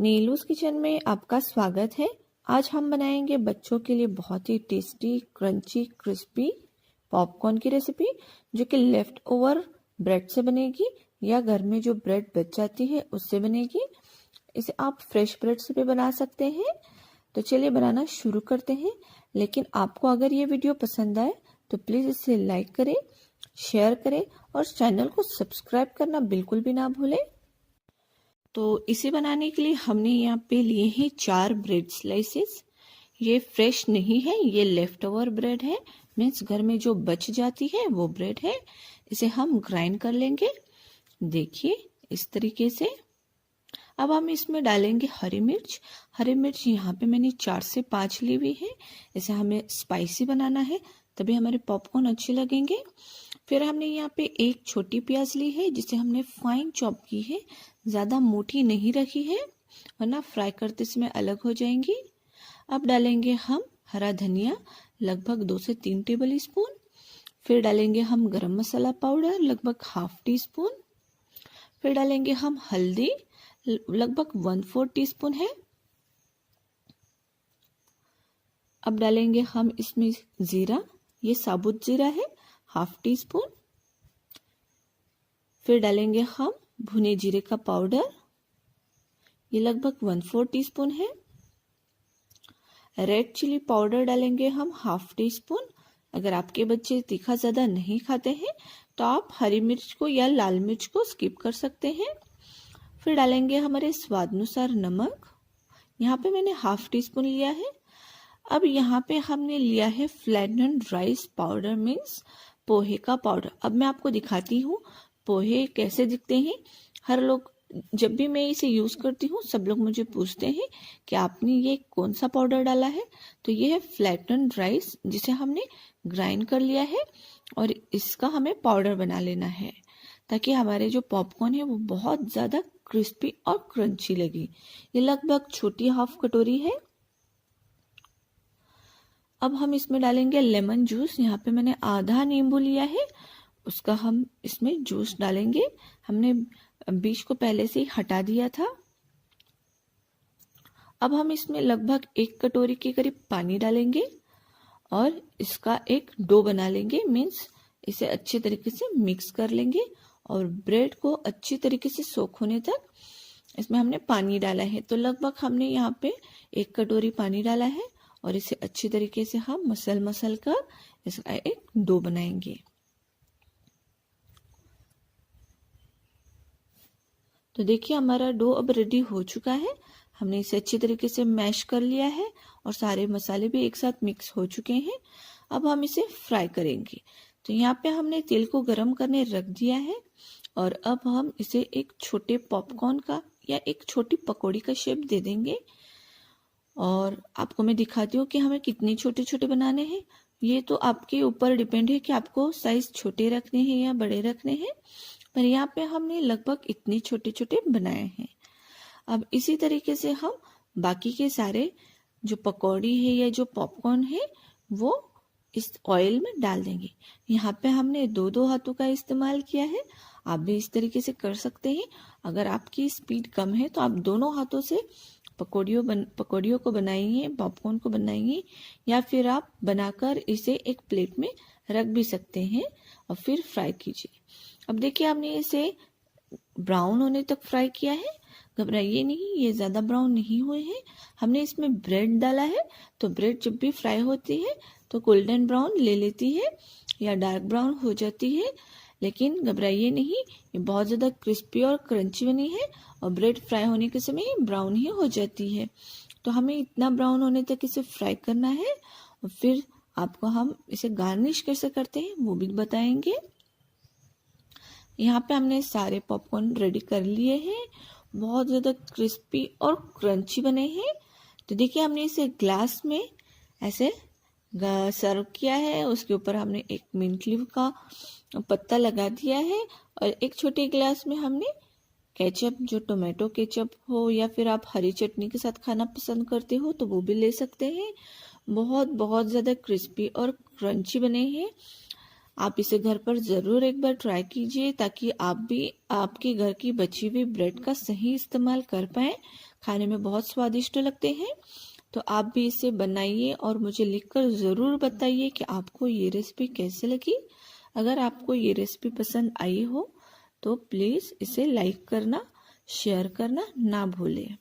नीलूस kitchen में आपका स्वागत है। आज हम बनाएंगे बच्चों के लिए बहुत ही टेस्टी, क्रंची, क्रिस्पी पॉपकॉर्न की रेसिपी, जो कि लेफ्ट ओवर ब्रेड से बनेगी या घर में जो ब्रेड बच जाती है उससे बनेगी। इसे आप फ्रेश ब्रेड से भी बना सकते हैं। तो चलिए बनाना शुरू करते हैं। लेकिन आपको अगर ये वीडियो पसंद आए तो प्लीज़ इसे लाइक करें, शेयर करें और चैनल को सब्सक्राइब करना बिल्कुल भी ना भूलें। तो इसे बनाने के लिए हमने यहाँ पे लिए हैं 4 ब्रेड स्लाइसेस। ये फ्रेश नहीं है, ये लेफ्ट ओवर ब्रेड है, मीन्स घर में जो बच जाती है वो ब्रेड है। इसे हम ग्राइंड कर लेंगे, देखिए इस तरीके से। अब हम इसमें डालेंगे हरी मिर्च। हरी मिर्च यहाँ पे मैंने 4 से 5 ली हुई है। इसे हमें स्पाइसी बनाना है, तभी हमारे पॉपकॉर्न अच्छे लगेंगे। फिर हमने यहाँ पे एक छोटी प्याज ली है, जिसे हमने फाइन चॉप की है, ज़्यादा मोटी नहीं रखी है वरना फ्राई करते समय अलग हो जाएंगी। अब डालेंगे हम हरा धनिया, लगभग 2 से 3 टेबल स्पून। फिर डालेंगे हम गरम मसाला पाउडर, लगभग ½ टी स्पून। फिर डालेंगे हम हल्दी, लगभग 1/4 टीस्पून है। अब डालेंगे हम इसमें जीरा, ये साबुत जीरा है, ½ टी स्पून। फिर डालेंगे हम भुने जीरे का पाउडर, ये लगभग 1/4 टीस्पून है। रेड चिली पाउडर डालेंगे हम ½ टी स्पून। अगर आपके बच्चे तीखा ज़्यादा नहीं खाते हैं तो आप हरी मिर्च को या लाल मिर्च को स्किप कर सकते हैं। फिर डालेंगे हमारे स्वाद अनुसार नमक, यहाँ पे मैंने ½ टी स्पून लिया है। अब यहाँ पे हमने लिया है फ्लैटेंड राइस पाउडर, मीन्स पोहे का पाउडर। अब मैं आपको दिखाती हूँ पोहे कैसे दिखते हैं। हर लोग, जब भी मैं इसे यूज़ करती हूँ, सब लोग मुझे पूछते हैं कि आपने ये कौन सा पाउडर डाला है। तो ये है फ्लैटेंड राइस, जिसे हमने ग्राइंड कर लिया है और इसका हमें पाउडर बना लेना है, ताकि हमारे जो पॉपकॉर्न है वो बहुत ज़्यादा क्रिस्पी और क्रंची लगे। ये लगभग छोटी ½ कटोरी है। अब हम इसमें डालेंगे लेमन जूस। यहाँ पे मैंने आधा नींबू लिया है, उसका हम इसमें जूस डालेंगे। हमने बीज को पहले से ही हटा दिया था। अब हम इसमें लगभग 1 कटोरी के करीब पानी डालेंगे और इसका एक डो बना लेंगे, मीन्स इसे अच्छे तरीके से मिक्स कर लेंगे और ब्रेड को अच्छी तरीके से सोख होने तक इसमें हमने पानी डाला है। तो लगभग हमने यहाँ पे 1 कटोरी पानी डाला है और इसे अच्छी तरीके से हम मसल कर इसका एक डो बनाएंगे। तो देखिए हमारा डो अब रेडी हो चुका है। हमने इसे अच्छी तरीके से मैश कर लिया है और सारे मसाले भी एक साथ मिक्स हो चुके हैं। अब हम इसे फ्राई करेंगे। तो यहाँ पे हमने तेल को गरम करने रख दिया है और अब हम इसे एक छोटे पॉपकॉर्न का या एक छोटी पकौड़ी का शेप दे देंगे। और आपको मैं दिखाती हूँ कि हमें कितने छोटे छोटे बनाने हैं। ये तो आपके ऊपर डिपेंड है कि आपको साइज छोटे रखने हैं या बड़े रखने हैं, पर यहाँ पे हमने लगभग इतने छोटे छोटे बनाए हैं। अब इसी तरीके से हम बाकी के सारे जो पकौड़ी है या जो पॉपकॉर्न है वो इस ऑयल में डाल देंगे। यहाँ पे हमने 2 हाथों का इस्तेमाल किया है, आप भी इस तरीके से कर सकते हैं। अगर आपकी स्पीड कम है तो आप दोनों हाथों से पकौड़ियों को बनाइए, पॉपकॉर्न को बनाइए, या फिर आप बनाकर इसे एक प्लेट में रख भी सकते हैं और फिर फ्राई कीजिए। अब देखिए हमने इसे ब्राउन होने तक फ्राई किया है। घबराइए नहीं, ये ज़्यादा ब्राउन नहीं हुए हैं। हमने इसमें ब्रेड डाला है, तो ब्रेड जब भी फ्राई होती है तो गोल्डन ब्राउन ले लेती है या डार्क ब्राउन हो जाती है। लेकिन घबराइए नहीं, ये बहुत ज़्यादा क्रिस्पी और क्रंची बनी है और ब्रेड फ्राई होने के समय ही ब्राउन ही हो जाती है। तो हमें इतना ब्राउन होने तक इसे फ्राई करना है और फिर आपको हम इसे गार्निश कैसे करते हैं वो भी बताएंगे। यहाँ पे हमने सारे पॉपकॉर्न रेडी कर लिए हैं, बहुत ज़्यादा क्रिस्पी और क्रंची बने हैं। तो देखिए हमने इसे ग्लास में ऐसे सर्व किया है। उसके ऊपर हमने एक मिंट लीफ का पत्ता लगा दिया है और एक छोटे ग्लास में हमने केचप, जो टोमेटो केचप हो या फिर आप हरी चटनी के साथ खाना पसंद करते हो तो वो भी ले सकते हैं। बहुत बहुत ज़्यादा क्रिस्पी और क्रंची बने हैं। आप इसे घर पर ज़रूर एक बार ट्राई कीजिए ताकि आप भी आपके घर की बची हुई ब्रेड का सही इस्तेमाल कर पाएँ। खाने में बहुत स्वादिष्ट लगते हैं। तो आप भी इसे बनाइए और मुझे लिखकर ज़रूर बताइए कि आपको ये रेसिपी कैसे लगी। अगर आपको ये रेसिपी पसंद आई हो तो प्लीज़ इसे लाइक करना, शेयर करना ना भूलें।